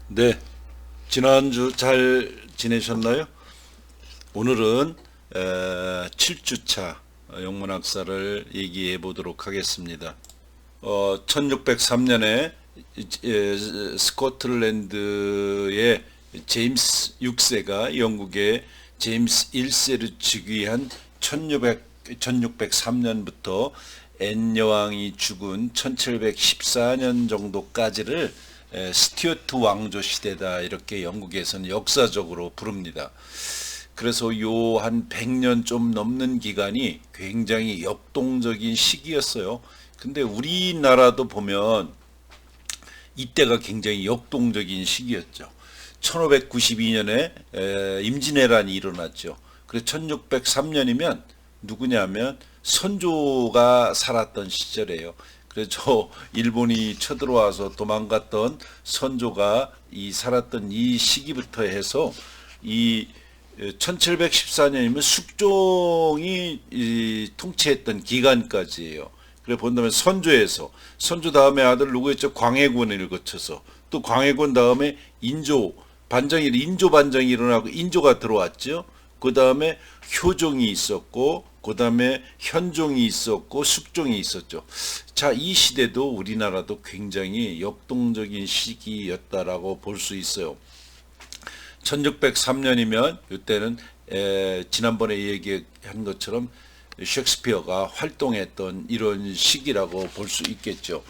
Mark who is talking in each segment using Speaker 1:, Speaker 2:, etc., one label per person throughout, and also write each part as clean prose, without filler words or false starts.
Speaker 1: 네, 지난주 잘 지내셨나요? 오늘은 7주차 영문학사를 얘기해 보도록 하겠습니다. 1603년에 스코틀랜드의 제임스 6세가 영국의 제임스 1세를 즉위한 1603년부터 앤 여왕이 죽은 1714년 정도까지를 스튜어트 왕조 시대다, 이렇게 영국에서는 역사적으로 부릅니다. 그래서 요 한 100년 좀 넘는 기간이 굉장히 역동적인 시기였어요. 근데 우리나라도 보면 이때가 굉장히 역동적인 시기였죠. 1592년에 임진왜란이 일어났죠. 그래서 1603년이면 누구냐면 선조가 살았던 시절이에요. 그래서 일본이 쳐들어와서 도망갔던 선조가 살았던 이 시기부터 해서 이 1714년이면 숙종이 통치했던 기간까지예요. 그래 본다면 선조 다음에 아들 누구였죠? 광해군을 거쳐서 또 광해군 다음에 인조 반정이 일어나고 인조가 들어왔죠. 그 다음에 효종이 있었고, 그 다음에 현종이 있었고, 숙종이 있었죠. 자, 이 시대도 우리나라도 굉장히 역동적인 시기였다라고 볼 수 있어요. 1603년이면 이때는 지난번에 얘기한 것처럼 셰익스피어가 활동했던 이런 시기라고 볼 수 있겠죠.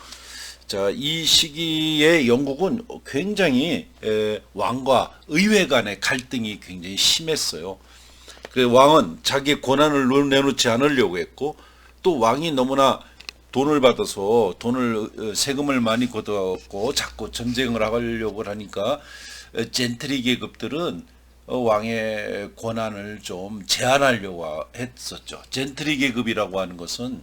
Speaker 1: 자, 이 시기에 영국은 굉장히 왕과 의회 간의 갈등이 굉장히 심했어요. 그 왕은 자기 권한을 내놓지 않으려고 했고, 또 왕이 너무나 돈을 받아서 세금을 많이 걷어갖고 자꾸 전쟁을 하려고 하니까 젠트리 계급들은 왕의 권한을 좀 제한하려고 했었죠. 젠트리 계급이라고 하는 것은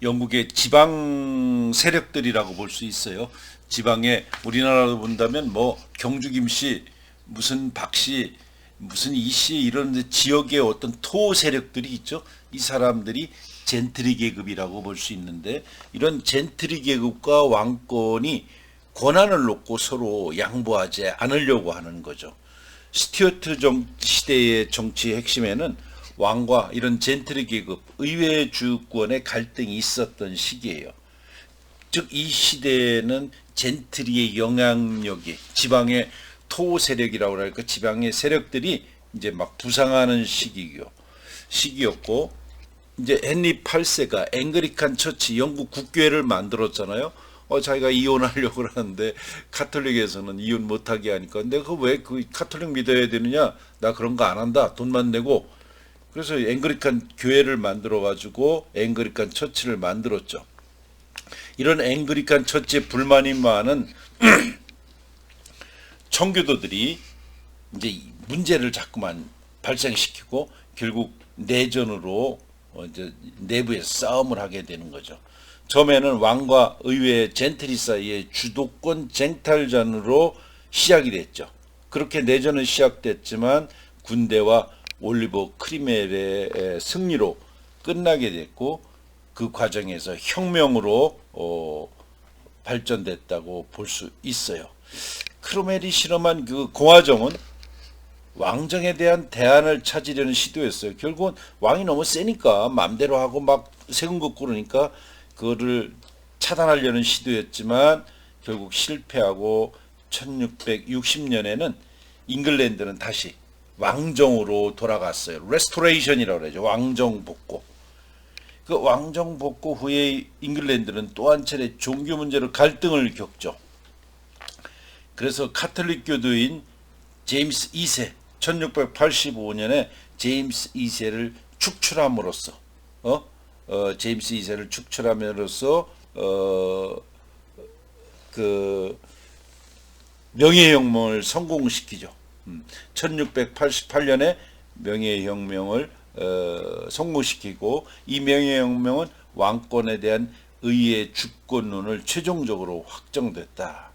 Speaker 1: 영국의 지방 세력들이라고 볼 수 있어요. 지방에 우리나라로 본다면 뭐 경주 김씨, 무슨 박씨, 무슨 이씨, 이런 지역의 어떤 토 세력들이 있죠. 이 사람들이 젠트리 계급이라고 볼 수 있는데, 이런 젠트리 계급과 왕권이 권한을 놓고 서로 양보하지 않으려고 하는 거죠. 스튜어트 시대의 정치의 핵심에는 왕과 이런 젠트리 계급, 의회 주권의 갈등이 있었던 시기예요. 즉 이 시대에는 젠트리의 영향력이, 지방의 토 세력이라고 할까, 지방의 세력들이 이제 막 부상하는 시기였고, 이제 헨리 8세가 앵그리칸 처치, 영국 국교회를 만들었잖아요. 자기가 이혼하려고 하는데 카톨릭에서는 이혼 못하게 하니까, 내가 왜 그 카톨릭 믿어야 되느냐, 나 그런 거 안 한다, 돈만 내고. 그래서 앵그리칸 교회를 만들어 가지고 앵그리칸 처치를 만들었죠. 이런 앵그리칸 처치에 불만이 많은 청교도들이 이제 문제를 자꾸만 발생시키고 결국 내전으로 이제 내부에서 싸움을 하게 되는 거죠. 처음에는 왕과 의회 젠트리 사이의 주도권 쟁탈전으로 시작이 됐죠. 그렇게 내전은 시작됐지만 군대와 올리버 크리멜의 승리로 끝나게 됐고, 그 과정에서 혁명으로 발전됐다고 볼 수 있어요. 크로멜이 실험한 그 공화정은 왕정에 대한 대안을 찾으려는 시도였어요. 결국은 왕이 너무 세니까 맘대로 하고 막 세금 걷고 그러니까 그거를 차단하려는 시도였지만 결국 실패하고 1660년에는 잉글랜드는 다시 왕정으로 돌아갔어요. 레스토레이션이라고 그러죠. 왕정 복고. 그 왕정 복고 후에 잉글랜드는 또 한 차례 종교 문제로 갈등을 겪죠. 그래서 카톨릭 교도인 제임스 2세, 1685년에 제임스 2세를 축출함으로써 그 명예혁명을 성공시키죠. 1688년에 명예혁명을 성공시키고, 이 명예혁명은 왕권에 대한 의회 주권론을 최종적으로 확정됐다.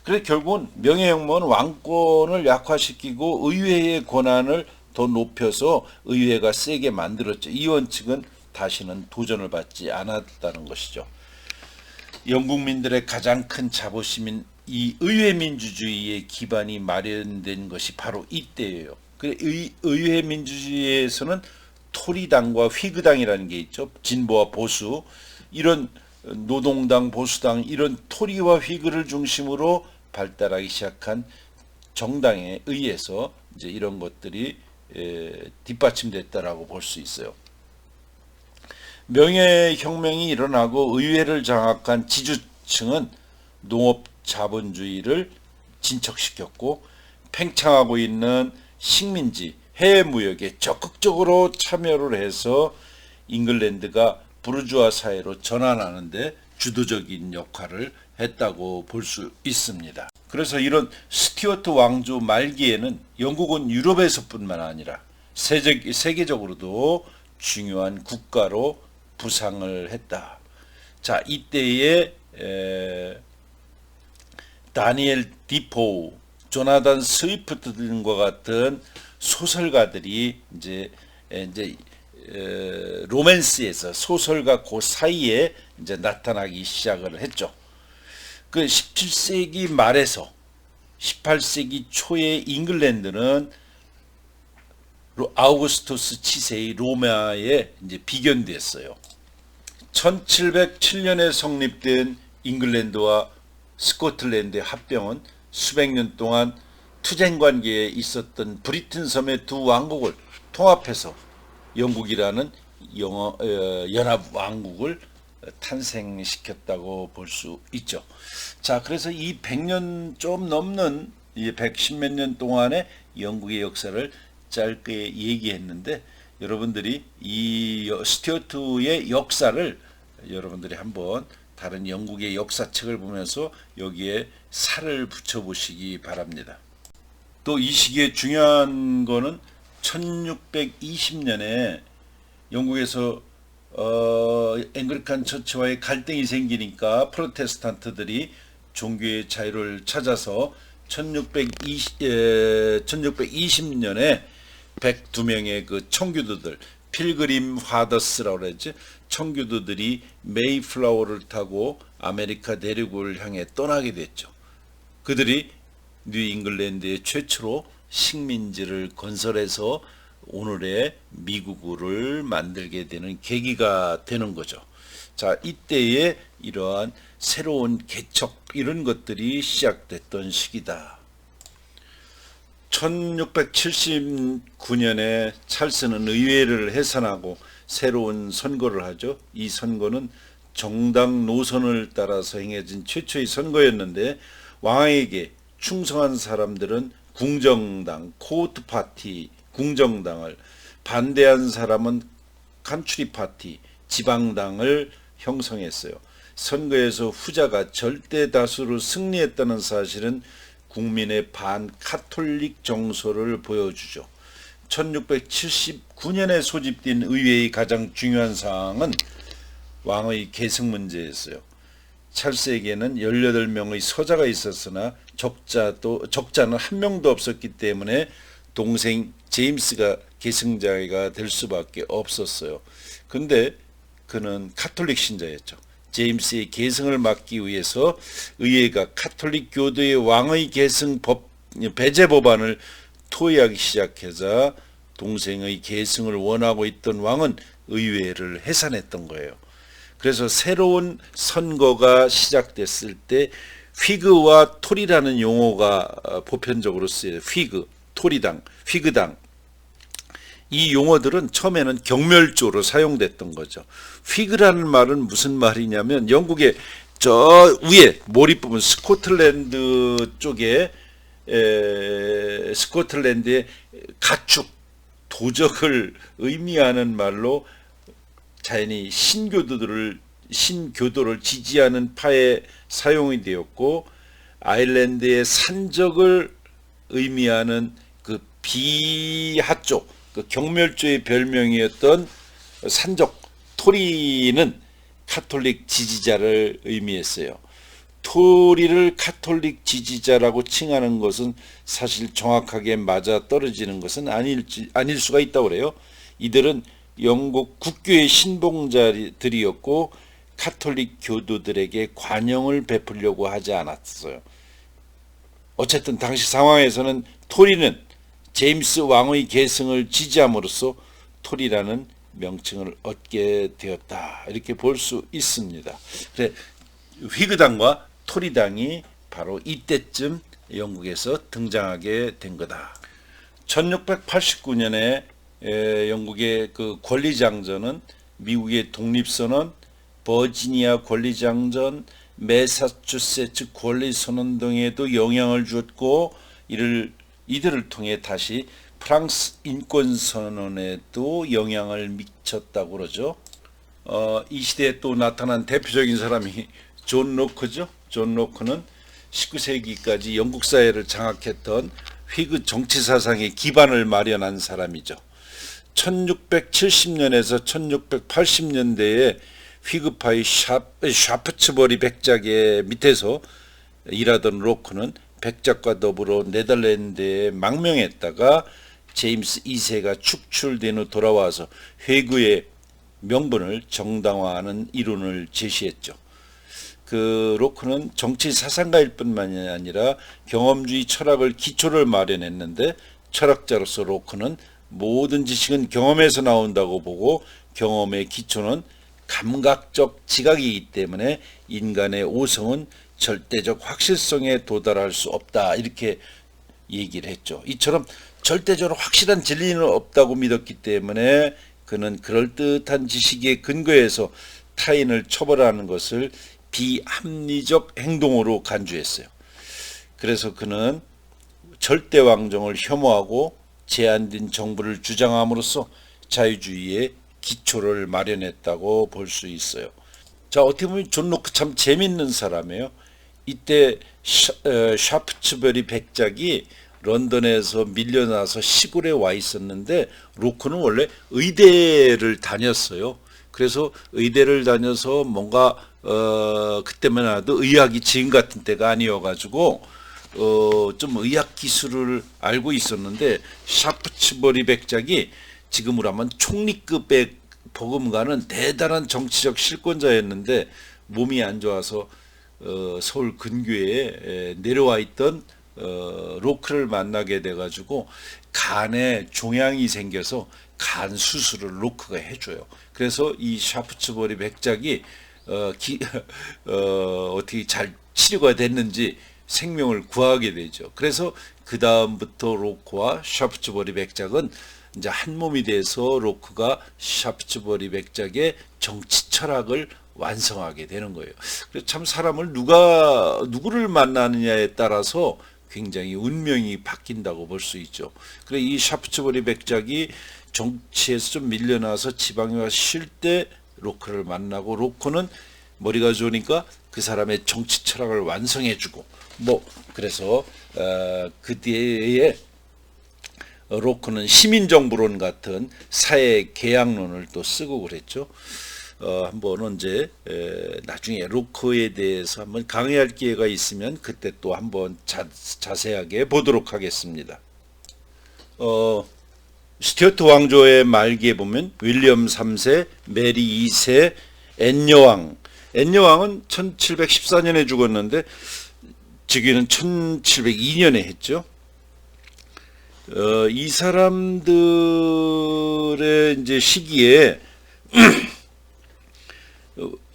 Speaker 1: 그래서 결국은 명예혁명은 왕권을 약화시키고 의회의 권한을 더 높여서 의회가 세게 만들었죠. 이 원칙은 다시는 도전을 받지 않았다는 것이죠. 영국민들의 가장 큰 자부심인 이 의회 민주주의의 기반이 마련된 것이 바로 이때예요. 의회 민주주의에서는 토리당과 휘그당이라는 게 있죠. 진보와 보수, 이런 노동당, 보수당, 이런 토리와 휘그를 중심으로 발달하기 시작한 정당에 의해서 이제 이런 것들이 뒷받침됐다라고 볼 수 있어요. 명예혁명이 일어나고 의회를 장악한 지주층은 농업 자본주의를 진척시켰고, 팽창하고 있는 식민지 해외 무역에 적극적으로 참여를 해서 잉글랜드가 부르주아 사회로 전환하는데 주도적인 역할을 했다고 볼 수 있습니다. 그래서 이런 스튜어트 왕조 말기에는 영국은 유럽에서뿐만 아니라 세계적으로도 중요한 국가로 부상을 했다. 자, 이때에 다니엘 디포, 조나단 스위프트 등과 같은 소설가들이 이제 로맨스에서 소설과 그 사이에 이제 나타나기 시작을 했죠. 그 17세기 말에서 18세기 초에 잉글랜드는 아우구스투스 치세의 로마에 이제 비견됐어요. 1707년에 성립된 잉글랜드와 스코틀랜드의 합병은 수백 년 동안 투쟁 관계에 있었던 브리튼 섬의 두 왕국을 통합해서 영국이라는 연합 왕국을 탄생시켰다고 볼 수 있죠. 자, 그래서 이 100년 좀 넘는 110몇 년 동안의 영국의 역사를 짧게 얘기했는데, 여러분들이 이 스튜어트의 역사를 여러분들이 한번 다른 영국의 역사책을 보면서 여기에 살을 붙여보시기 바랍니다. 또 이 시기에 중요한 거는 1620년에 영국에서 앵글리칸 처치와의 갈등이 생기니까 프로테스탄트들이 종교의 자유를 찾아서 1620년에 102명의 그 청교도들, 필그림 파더스라고 그랬지, 청교도들이 메이플라워를 타고 아메리카 대륙을 향해 떠나게 됐죠. 그들이 뉴 잉글랜드의 최초로 식민지를 건설해서 오늘의 미국을 만들게 되는 계기가 되는 거죠. 자, 이때에 이러한 새로운 개척, 이런 것들이 시작됐던 시기다. 1679년에 찰스는 의회를 해산하고 새로운 선거를 하죠. 이 선거는 정당 노선을 따라서 행해진 최초의 선거였는데, 왕에게 충성한 사람들은 궁정당, 코트 파티, 궁정당을, 반대한 사람은 칸츄리 파티, 지방당을 형성했어요. 선거에서 후자가 절대 다수로 승리했다는 사실은 국민의 반카톨릭 정서를 보여주죠. 1679년에 소집된 의회의 가장 중요한 사항은 왕의 계승 문제였어요. 찰스에게는 18명의 서자가 있었으나 적자는 한 명도 없었기 때문에 동생 제임스가 계승자가 될 수밖에 없었어요. 근데 그는 카톨릭 신자였죠. 제임스의 계승을 막기 위해서 의회가 카톨릭 교도의 왕의 계승 배제 법안을 토의하기 시작하자 동생의 계승을 원하고 있던 왕은 의회를 해산했던 거예요. 그래서 새로운 선거가 시작됐을 때 휘그와 토리라는 용어가 보편적으로 쓰여요. 휘그, 토리당, 휘그당. 이 용어들은 처음에는 경멸조로 사용됐던 거죠. 휘그라는 말은 무슨 말이냐면, 영국의 저 위에 몰입부분 스코틀랜드 쪽에 스코틀랜드의 가축, 도적을 의미하는 말로 자연히 신교도를 지지하는 파에 사용이 되었고, 아일랜드의 산적을 의미하는 그 비하 쪽, 그 경멸조의 별명이었던 산적 토리는 카톨릭 지지자를 의미했어요. 토리를 카톨릭 지지자라고 칭하는 것은 사실 정확하게 맞아 떨어지는 것은 아닐 수가 있다고 그래요. 이들은 영국 국교의 신봉자들이었고 카톨릭 교도들에게 관용을 베풀려고 하지 않았어요. 어쨌든 당시 상황에서는 토리는 제임스 왕의 계승을 지지함으로써 토리라는 명칭을 얻게 되었다. 이렇게 볼 수 있습니다. 그래, 휘그당과 토리당이 바로 이때쯤 영국에서 등장하게 된 거다. 1689년에 영국의 그 권리장전은 미국의 독립선언, 버지니아 권리장전, 매사추세츠 권리선언 등에도 영향을 주었고 이들을 통해 다시 프랑스 인권선언에도 영향을 미쳤다고 그러죠. 이 시대에 또 나타난 대표적인 사람이 존 로크죠. 존 로크는 19세기까지 영국 사회를 장악했던 휘그 정치 사상의 기반을 마련한 사람이죠. 1670년에서 1680년대에 휘그파의 샤프츠버리 백작의 밑에서 일하던 로크는 백작과 더불어 네덜란드에 망명했다가 제임스 2세가 축출된 후 돌아와서 회구의 명분을 정당화하는 이론을 제시했죠. 그 로크는 정치 사상가일 뿐만이 아니라 경험주의 철학을 기초를 마련했는데, 철학자로서 로크는 모든 지식은 경험에서 나온다고 보고 경험의 기초는 감각적 지각이기 때문에 인간의 오성은 절대적 확실성에 도달할 수 없다, 이렇게 얘기를 했죠. 이처럼 절대적으로 확실한 진리는 없다고 믿었기 때문에 그는 그럴듯한 지식에 근거해서 타인을 처벌하는 것을 비합리적 행동으로 간주했어요. 그래서 그는 절대왕정을 혐오하고 제한된 정부를 주장함으로써 자유주의의 기초를 마련했다고 볼 수 있어요. 자, 어떻게 보면 존 로크 참 재밌는 사람이에요. 이때 샤프츠버리 백작이 런던에서 밀려나서 시골에 와 있었는데 로크는 원래 의대를 다녔어요. 그래서 의대를 다녀서 뭔가 그때만 해도 의학이 지금 같은 때가 아니어가지고 좀 의학 기술을 알고 있었는데, 샤프츠버리 백작이 지금으로 하면 총리급의 버금가는 대단한 정치적 실권자였는데 몸이 안 좋아서 서울 근교에 내려와 있던 로크를 만나게 돼가지고 간에 종양이 생겨서 간 수술을 로크가 해줘요. 그래서 이 샤프츠버리 백작이 어떻게 잘 치료가 됐는지 생명을 구하게 되죠. 그래서 그 다음부터 로크와 샤프츠버리 백작은 이제 한 몸이 돼서 로크가 샤프츠버리 백작의 정치 철학을 완성하게 되는 거예요. 그래서 참 사람을 누구를 만나느냐에 따라서 굉장히 운명이 바뀐다고 볼 수 있죠. 그래, 이 샤프츠버리 백작이 정치에서 좀 밀려나서 지방에 와서 쉴 때 로크를 만나고, 로크는 머리가 좋으니까 그 사람의 정치 철학을 완성해주고, 그래서 그 뒤에 로크는 시민정부론 같은 사회 계약론을 또 쓰고 그랬죠. 한번 언제 나중에 로크에 대해서 한번 강의할 기회가 있으면 그때 또 한번 자세하게 보도록 하겠습니다. 스튜어트 왕조의 말기에 보면 윌리엄 3세, 메리 2세, 앤여왕은 1714년에 죽었는데 즉위는 1702년에 했죠. 이 사람들의 이제 시기에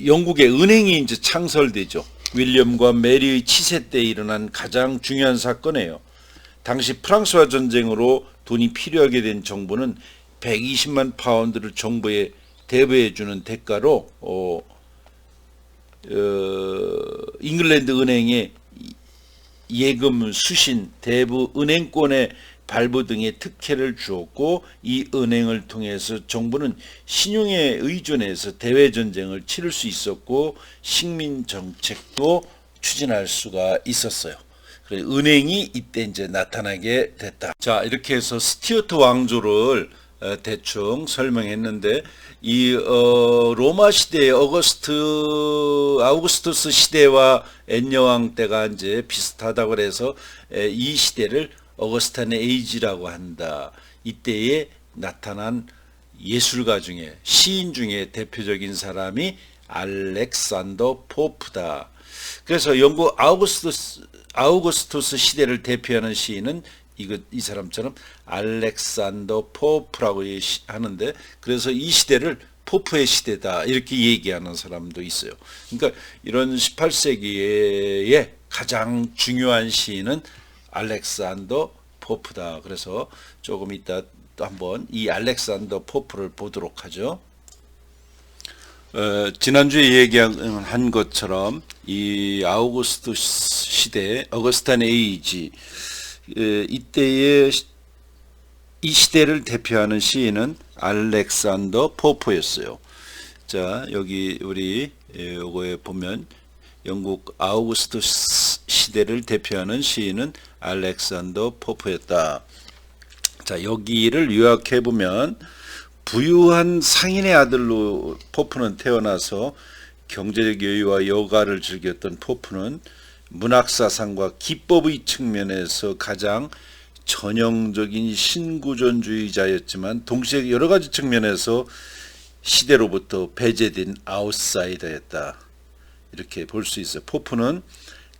Speaker 1: 영국의 은행이 이제 창설되죠. 윌리엄과 메리의 치세 때 일어난 가장 중요한 사건이에요. 당시 프랑스와 전쟁으로 돈이 필요하게 된 정부는 120만 파운드를 정부에 대부해주는 대가로 잉글랜드 은행에 예금 수신, 대부 은행권의 발부 등의 특혜를 주었고, 이 은행을 통해서 정부는 신용에 의존해서 대외전쟁을 치를 수 있었고 식민정책도 추진할 수가 있었어요. 그래서 은행이 이때 이제 나타나게 됐다. 자, 이렇게 해서 스튜어트 왕조를 대충 설명했는데, 이 로마 시대의 아우구스투스 시대와 앤여왕 때가 이제 비슷하다고 그래서 이 시대를 어거스탄의 에이지라고 한다. 이때에 나타난 예술가 중에, 시인 중에 대표적인 사람이 알렉산더 포프다. 그래서 영국 아우구스투스 시대를 대표하는 시인은 이 사람처럼 알렉산더 포프라고 하는데, 그래서 이 시대를 포프의 시대다 이렇게 얘기하는 사람도 있어요. 그러니까 이런 18세기의 가장 중요한 시인은 알렉산더 포프다. 그래서 조금 이따 또 한번 이 알렉산더 포프를 보도록 하죠. 지난주에 얘기한 것처럼 이 아우구스투 시대, 어거스탄 에이지, 이때의 이 시대를 대표하는 시인은 알렉산더 포프였어요. 자, 여기 우리 요거에 보면 영국 아우구스투 시대를 대표하는 시인은 알렉산더 포프였다. 자, 여기를 요약해 보면 부유한 상인의 아들로 포프는 태어나서 경제적 여유와 여가를 즐겼던 포프는 문학사상과 기법의 측면에서 가장 전형적인 신구전주의자였지만 동시에 여러 가지 측면에서 시대로부터 배제된 아웃사이더였다. 이렇게 볼 수 있어요. 포프는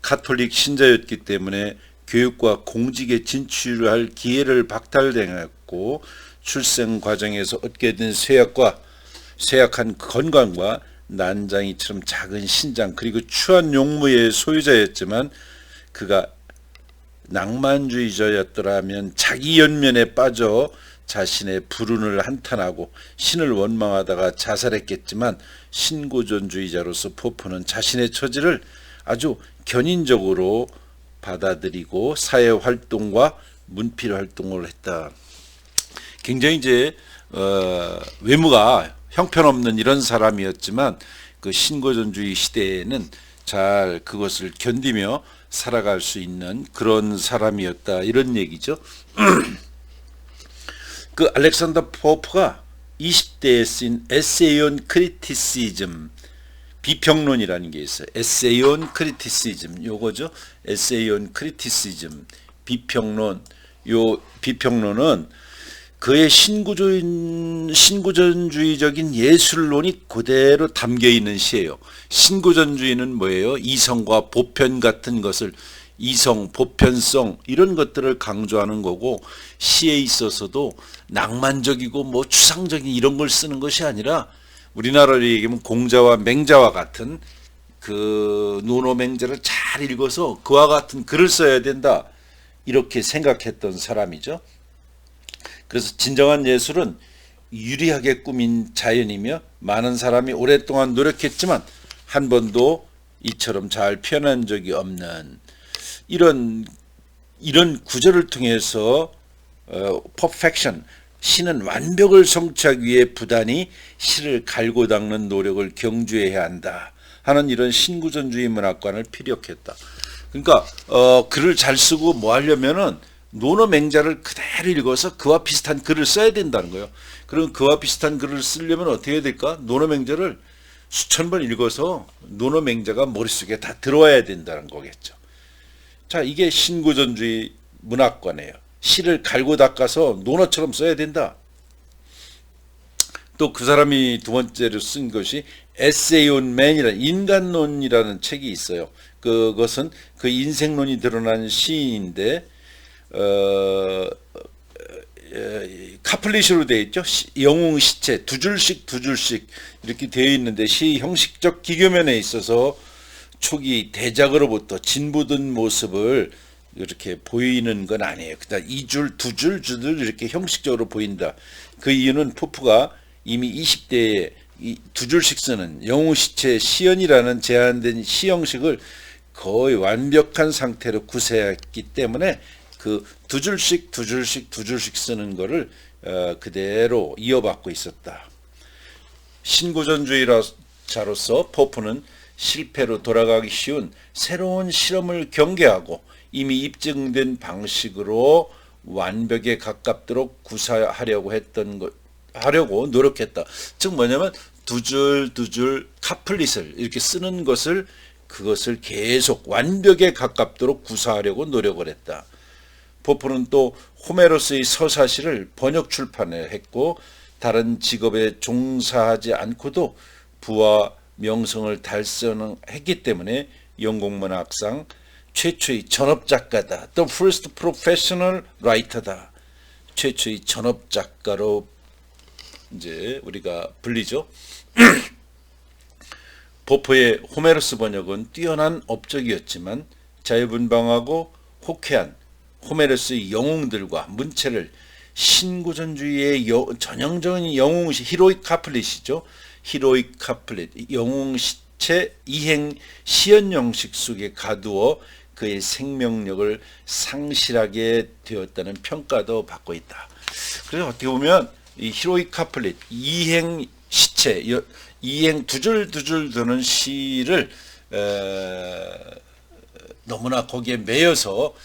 Speaker 1: 가톨릭 신자였기 때문에 교육과 공직에 진출할 기회를 박탈당했고 출생 과정에서 얻게 된 쇠약한 건강과 난장이처럼 작은 신장 그리고 추한 용모의 소유자였지만 그가 낭만주의자였더라면 자기 연면에 빠져 자신의 불운을 한탄하고 신을 원망하다가 자살했겠지만 신고전주의자로서 포프는 자신의 처지를 아주 견인적으로 받아들이고 사회활동과 문필활동을 했다. 굉장히 이제 외모가 형편없는 이런 사람이었지만 그 신고전주의 시대에는 잘 그것을 견디며 살아갈 수 있는 그런 사람이었다, 이런 얘기죠. 그 알렉산더 포프가 20대에 쓴 에세이 온 크리티시즘, 비평론이라는 게 있어요. 에세이 온 크리티시즘, 요거죠. 에세이 온 크리티시즘, 비평론. 요 비평론은 그의 신구전주의적인 예술론이 그대로 담겨 있는 시예요. 신구전주의는 뭐예요? 이성과 보편 같은 것을, 이성, 보편성 이런 것들을 강조하는 거고, 시에 있어서도 낭만적이고 뭐 추상적인 이런 걸 쓰는 것이 아니라 우리나라로 얘기하면 공자와 맹자와 같은 그 논어맹자를 잘 읽어서 그와 같은 글을 써야 된다, 이렇게 생각했던 사람이죠. 그래서 진정한 예술은 유리하게 꾸민 자연이며 많은 사람이 오랫동안 노력했지만 한 번도 이처럼 잘 표현한 적이 없는 이런 구절을 통해서 perfection, 시는 완벽을 성취하기 위해 부단히 시를 갈고 닦는 노력을 경주해야 한다 하는 이런 신구전주의 문학관을 피력했다. 그러니까 글을 잘 쓰고 뭐 하려면은 논어맹자를 그대로 읽어서 그와 비슷한 글을 써야 된다는 거예요. 그럼 그와 비슷한 글을 쓰려면 어떻게 해야 될까? 논어맹자를 수천 번 읽어서 논어맹자가 머릿속에 다 들어와야 된다는 거겠죠. 자, 이게 신구전주의 문학관이에요. 시를 갈고 닦아서 논어처럼 써야 된다. 또 그 사람이 두 번째로 쓴 것이 에세이 온 맨이라는 인간론이라는 책이 있어요. 그것은 그 인생론이 드러난 시인인데 카플릿으로 되어 있죠. 영웅 시체 두 줄씩 이렇게 되어 있는데 시 형식적 기교면에 있어서 초기 대작으로부터 진부든 모습을 이렇게 보이는 건 아니에요. 그다음 2줄, 2줄 이렇게 형식적으로 보인다. 그 이유는 포프가 이미 20대에 두 줄씩 쓰는 영웅 시체 시연이라는 제한된 시 형식을 거의 완벽한 상태로 구사했기 때문에 그 두 줄씩 쓰는 거를 그대로 이어받고 있었다. 신구전주의자로서 포프는 실패로 돌아가기 쉬운 새로운 실험을 경계하고 이미 입증된 방식으로 완벽에 가깝도록 구사하려고 하려고 노력했다. 즉 뭐냐면 두 줄 카플릿을 이렇게 쓰는 그것을 계속 완벽에 가깝도록 구사하려고 노력을 했다. 포프는 또 호메로스의 서사시를 번역 출판을 했고 다른 직업에 종사하지 않고도 부와 명성을 달성했기 때문에 영국문학상 최초의 전업 작가다. The first professional writer다. 최초의 전업 작가로 이제 우리가 불리죠. 보포의 호메로스 번역은 뛰어난 업적이었지만 자유분방하고 호쾌한 호메로스의 영웅들과 문체를 신구전주의의 전형적인 영웅시 히로익 카플릿이죠. 히로익 카플릿 영웅시체 이행 시연 형식 속에 가두어 그의 생명력을 상실하게 되었다는 평가도 받고 있다. 그래서 어떻게 보면 이 히로익 카플릿 이행 시체 이행 두 줄 드는 시를 너무나 거기에 매여서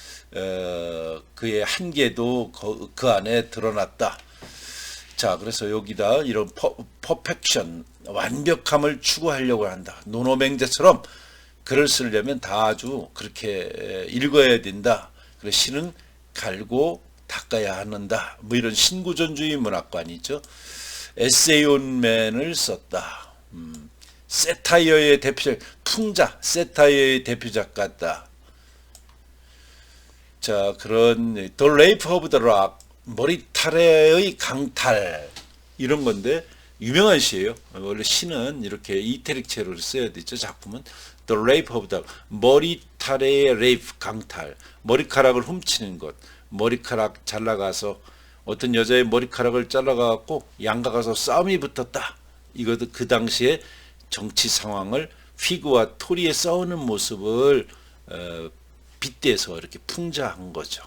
Speaker 1: 그의 한계도 그 안에 드러났다. 자, 그래서 여기다 이런 퍼펙션, 완벽함을 추구하려고 한다. 노노맹제처럼 글을 쓰려면 다 아주 그렇게 읽어야 된다. 그래서 시는 갈고 닦아야 한다. 뭐 이런 신구전주의 문학관이죠. 에세이온맨을 썼다. 세타이어의 대표작, 풍자, 세타이어의 대표작 같다. 자, 그런 The Rape of the Rock, 머리타레의 강탈 이런 건데 유명한 시예요. 원래 시는 이렇게 이태릭체로 써야 되죠. 작품은 The Rape of the 머리타레의 레이프 강탈, 머리카락을 훔치는 것, 머리카락 잘라가서 어떤 여자의 머리카락을 잘라가갖고 양가가서 싸움이 붙었다. 이것도 그 당시에 정치 상황을 피그와 토리의 싸우는 모습을 빗대서 이렇게 풍자한 거죠.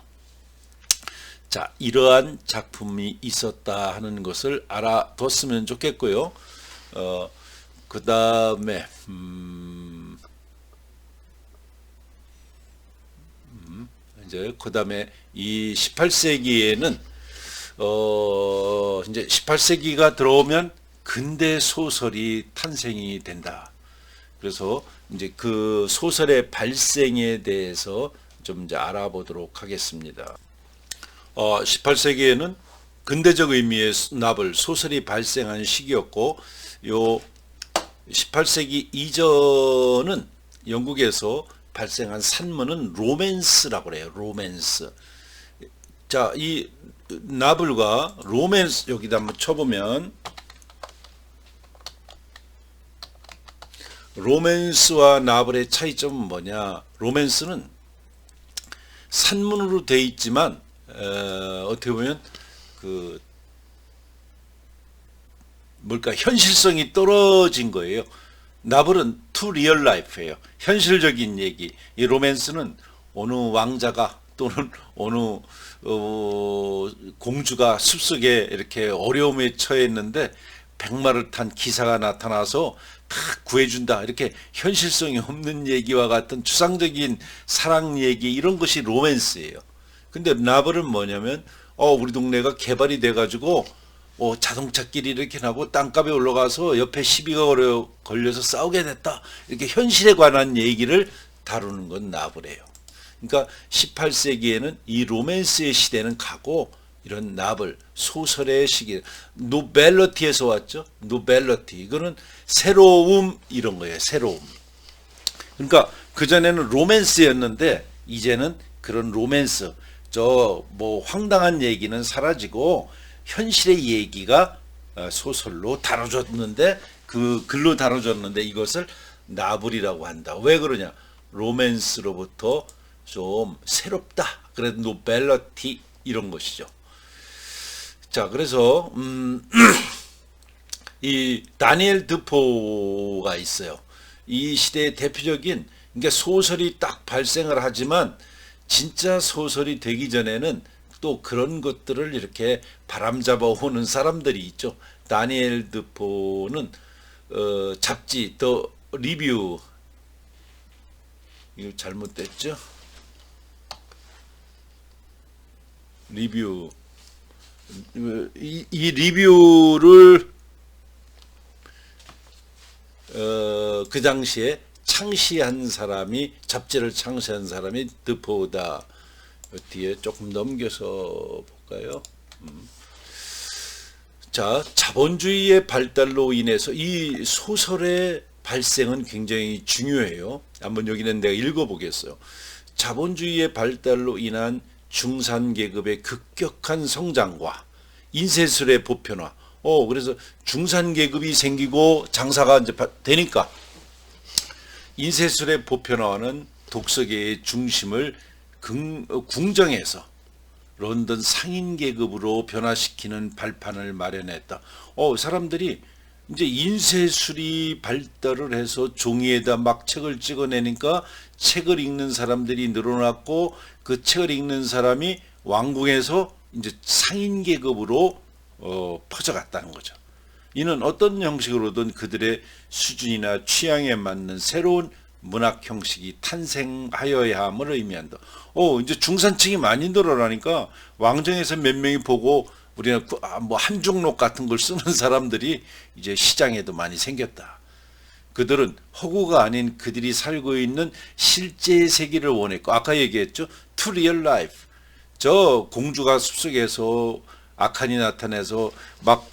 Speaker 1: 자, 이러한 작품이 있었다 하는 것을 알아뒀으면 좋겠고요. 그 다음에 이제 그 다음에 이 18세기에는 이제 18세기가 들어오면 근대 소설이 탄생이 된다. 그래서 이제 그 소설의 발생에 대해서 좀 이제 알아보도록 하겠습니다. 18세기에는 근대적 의미의 나블, 소설이 발생한 시기였고, 요 18세기 이전은 영국에서 발생한 산문은 로맨스라고 그래요. 로맨스. 자, 이 나블과 로맨스 여기다 한번 쳐보면 로맨스와 나블의 차이점은 뭐냐? 로맨스는 산문으로 돼 있지만 어떻게 보면 그 뭘까 현실성이 떨어진 거예요. 나블은 to real life예요. 현실적인 얘기. 이 로맨스는 어느 왕자가 또는 어느 공주가 숲속에 이렇게 어려움에 처했는데 백마를 탄 기사가 나타나서 다 구해준다. 이렇게 현실성이 없는 얘기와 같은 추상적인 사랑 얘기 이런 것이 로맨스예요. 근데 나블은 뭐냐면 우리 동네가 개발이 돼가지고 자동차끼리 이렇게 나고 땅값에 올라가서 옆에 시비가 걸려서 싸우게 됐다. 이렇게 현실에 관한 얘기를 다루는 건 나블이에요. 그러니까 18세기에는 이 로맨스의 시대는 가고 이런 나블, 소설의 시기, 노벨러티에서 왔죠. 노벨러티. 이거는 새로움 이런 거예요. 새로움. 그러니까 그전에는 로맨스였는데 이제는 그런 로맨스, 뭐 황당한 얘기는 사라지고 현실의 얘기가 소설로 다뤄졌는데 그 글로 다뤄졌는데 이것을 나블이라고 한다. 왜 그러냐? 로맨스로부터 좀 새롭다. 그래서 노벨러티 이런 것이죠. 자, 그래서 이 다니엘 드포가 있어요. 이 시대의 대표적인 그러니까 소설이 딱 발생을 하지만 진짜 소설이 되기 전에는 또 그런 것들을 이렇게 바람잡아 오는 사람들이 있죠. 다니엘 드포는 잡지 더 리뷰 이거 잘못됐죠? 리뷰 이 리뷰를 그 당시에 창시한 사람이 잡지를 창시한 사람이 드포다. 뒤에 조금 넘겨서 볼까요? 자, 자본주의의 발달로 인해서 이 소설의 발생은 굉장히 중요해요. 한번 여기는 내가 읽어보겠어요. 자본주의의 발달로 인한 중산계급의 급격한 성장과 인쇄술의 보편화, 그래서 중산계급이 생기고 장사가 이제 되니까 인쇄술의 보편화는 독서계의 중심을 궁정에서 런던 상인계급으로 변화시키는 발판을 마련했다. 사람들이 이제 인쇄술이 발달을 해서 종이에다 막 책을 찍어내니까 책을 읽는 사람들이 늘어났고 그 책을 읽는 사람이 왕궁에서 이제 상인계급으로 퍼져갔다는 거죠. 이는 어떤 형식으로든 그들의 수준이나 취향에 맞는 새로운 문학 형식이 탄생하여야 함을 의미한다. 이제 중산층이 많이 늘어나니까 왕정에서 몇 명이 보고 우리는 뭐 한중록 같은 걸 쓰는 사람들이 이제 시장에도 많이 생겼다. 그들은 허구가 아닌 그들이 살고 있는 실제의 세계를 원했고, 아까 얘기했죠. To real life. 저 공주가 숲속에서 악한이 나타나서 막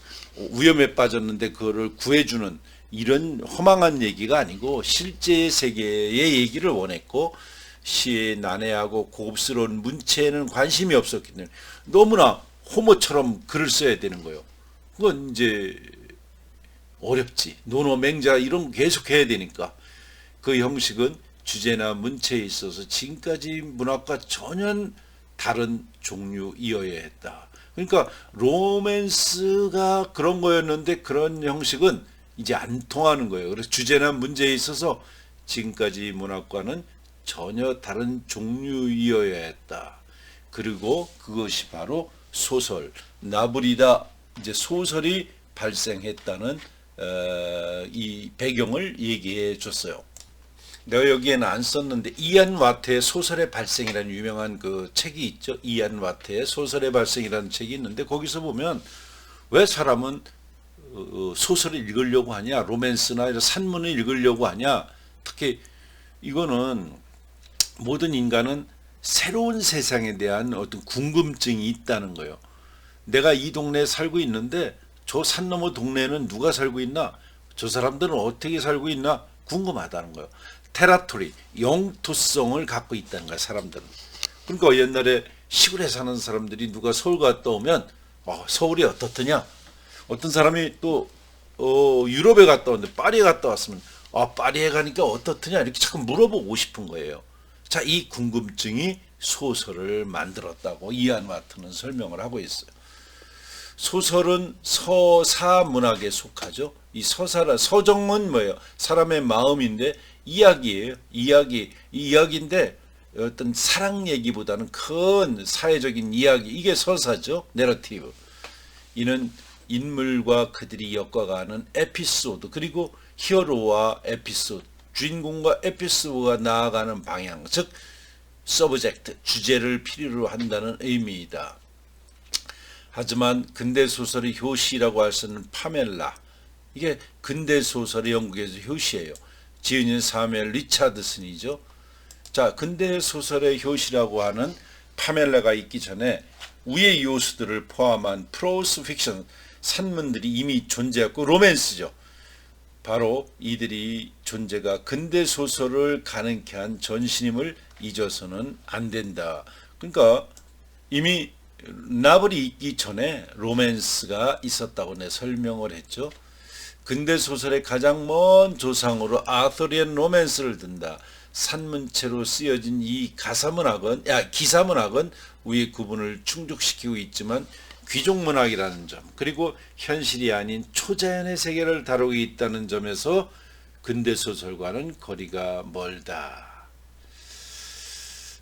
Speaker 1: 위험에 빠졌는데 그거를 구해주는 이런 허망한 얘기가 아니고 실제 세계의 얘기를 원했고, 시의 난해하고 고급스러운 문체에는 관심이 없었기 때문에 너무나 호모처럼 글을 써야 되는 거예요. 그건 이제 어렵지. 논어 맹자 이런 거 계속 해야 되니까 그 형식은 주제나 문체에 있어서 지금까지 문학과 전혀 다른 종류이어야 했다. 그러니까 로맨스가 그런 거였는데 그런 형식은 이제 안 통하는 거예요. 그래서 주제나 문제에 있어서 지금까지 문학과는 전혀 다른 종류이어야 했다. 그리고 그것이 바로 소설, 나부리다 이제 소설이 발생했다는 이 배경을 얘기해 줬어요. 내가 여기에는 안 썼는데 이안 와트의 소설의 발생이라는 유명한 그 책이 있죠. 이안 와트의 소설의 발생이라는 책이 있는데 거기서 보면 왜 사람은 소설을 읽으려고 하냐, 로맨스나 이런 산문을 읽으려고 하냐. 특히 이거는 모든 인간은 새로운 세상에 대한 어떤 궁금증이 있다는 거예요. 내가 이 동네에 살고 있는데 저 산 너머 동네에는 누가 살고 있나? 저 사람들은 어떻게 살고 있나? 궁금하다는 거예요. 테라토리, 영토성을 갖고 있다는 거야, 사람들은. 그러니까 옛날에 시골에 사는 사람들이 누가 서울 갔다 오면 서울이 어떻더냐? 어떤 사람이 또 유럽에 갔다 왔는데 파리에 갔다 왔으면 파리에 가니까 어떻더냐? 이렇게 자꾸 물어보고 싶은 거예요. 자, 이 궁금증이 소설을 만들었다고 이안 와트는 설명을 하고 있어요. 소설은 서사 문학에 속하죠. 이 서정은 뭐예요? 사람의 마음인데 이야기예요. 이 이야기인데 어떤 사랑 얘기보다는 큰 사회적인 이야기, 이게 서사죠. 내러티브. 이는 인물과 그들이 엮어가는 에피소드, 그리고 히어로와 에피소드, 주인공과 에피소드가 나아가는 방향, 즉 서브젝트, 주제를 필요로 한다는 의미이다. 하지만 근대소설의 효시라고 할 수 있는 파멜라, 이게 근대소설의 영국에서 효시예요. 지은인 사무엘 리차드슨이죠. 자, 근대소설의 효시라고 하는 파멜라가 있기 전에 위의 요소들을 포함한 프로스 픽션, 산문들이 이미 존재했고 로맨스죠. 바로 이들이 존재가 근대소설을 가능케 한 전신임을 잊어서는 안 된다. 그러니까 이미 나블이 있기 전에 로맨스가 있었다고 내 설명을 했죠. 근대소설의 가장 먼 조상으로 아서리안 로맨스를 든다. 산문체로 쓰여진 이 기사문학은 위의 구분을 충족시키고 있지만 귀족문학이라는 점, 그리고 현실이 아닌 초자연의 세계를 다루고 있다는 점에서 근대소설과는 거리가 멀다.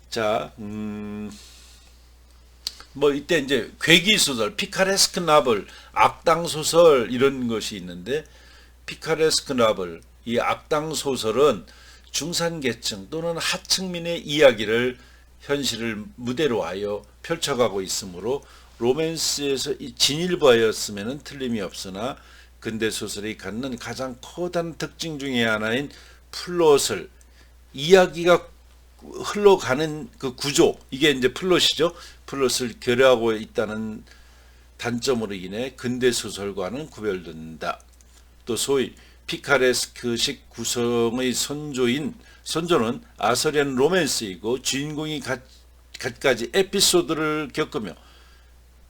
Speaker 1: 자, 뭐 이때 이제 괴기소설, 피카레스크 나블, 악당소설 이런 것이 있는데, 피카레스크 나블, 이 악당소설은 중산계층 또는 하층민의 이야기를 현실을 무대로 하여 펼쳐가고 있으므로 로맨스에서 진일보하였으면 틀림이 없으나 근대소설이 갖는 가장 커다란 특징 중에 하나인 플롯을, 이야기가 흘러가는 그 구조, 이게 이제 플롯이죠. 플롯을 결여하고 있다는 단점으로 인해 근대소설과는 구별된다. 또 소위 피카레스크식 구성의 선조인 선조는 아서리안 로맨스이고 주인공이 갖가지 에피소드를 겪으며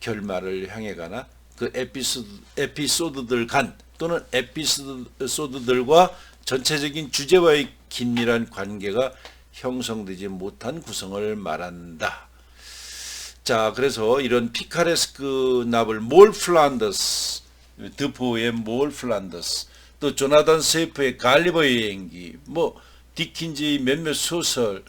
Speaker 1: 결말을 향해 가나 그 에피소드들 간 또는 에피소드들과 전체적인 주제와의 긴밀한 관계가 형성되지 못한 구성을 말한다. 자, 그래서 이런 피카레스크 나블 몰 플란더스, 드포의 몰 플란더스, 또 조나단 세이프의 갈리버의 여행기, 뭐 디킨즈의 몇몇 소설,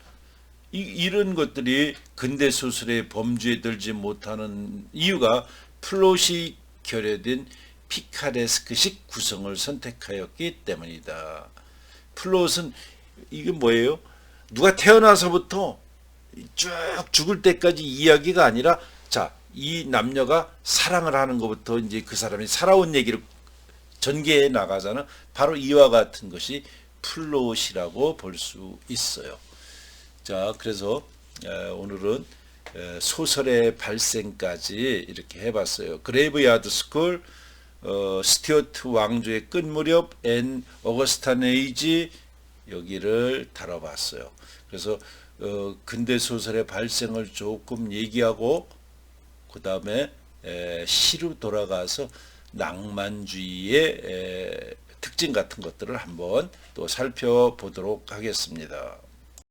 Speaker 1: 이런 것들이 근대 소설의 범주에 들지 못하는 이유가 플롯이 결여된 피카레스크식 구성을 선택하였기 때문이다. 플롯은 이게 뭐예요? 누가 태어나서부터 쭉 죽을 때까지 이야기가 아니라, 자, 이 남녀가 사랑을 하는 것부터 이제 그 사람이 살아온 얘기를 전개해 나가자는 바로 이와 같은 것이 플롯이라고 볼 수 있어요. 자, 그래서 오늘은 소설의 발생까지 이렇게 해봤어요. 그레이브야드 스쿨, 스튜어트 왕조의 끝 무렵, 앤 어거스탄 에이지, 여기를 다뤄봤어요. 그래서 근대 소설의 발생을 조금 얘기하고 그 다음에 시로 돌아가서 낭만주의의 특징 같은 것들을 한번 또 살펴보도록 하겠습니다.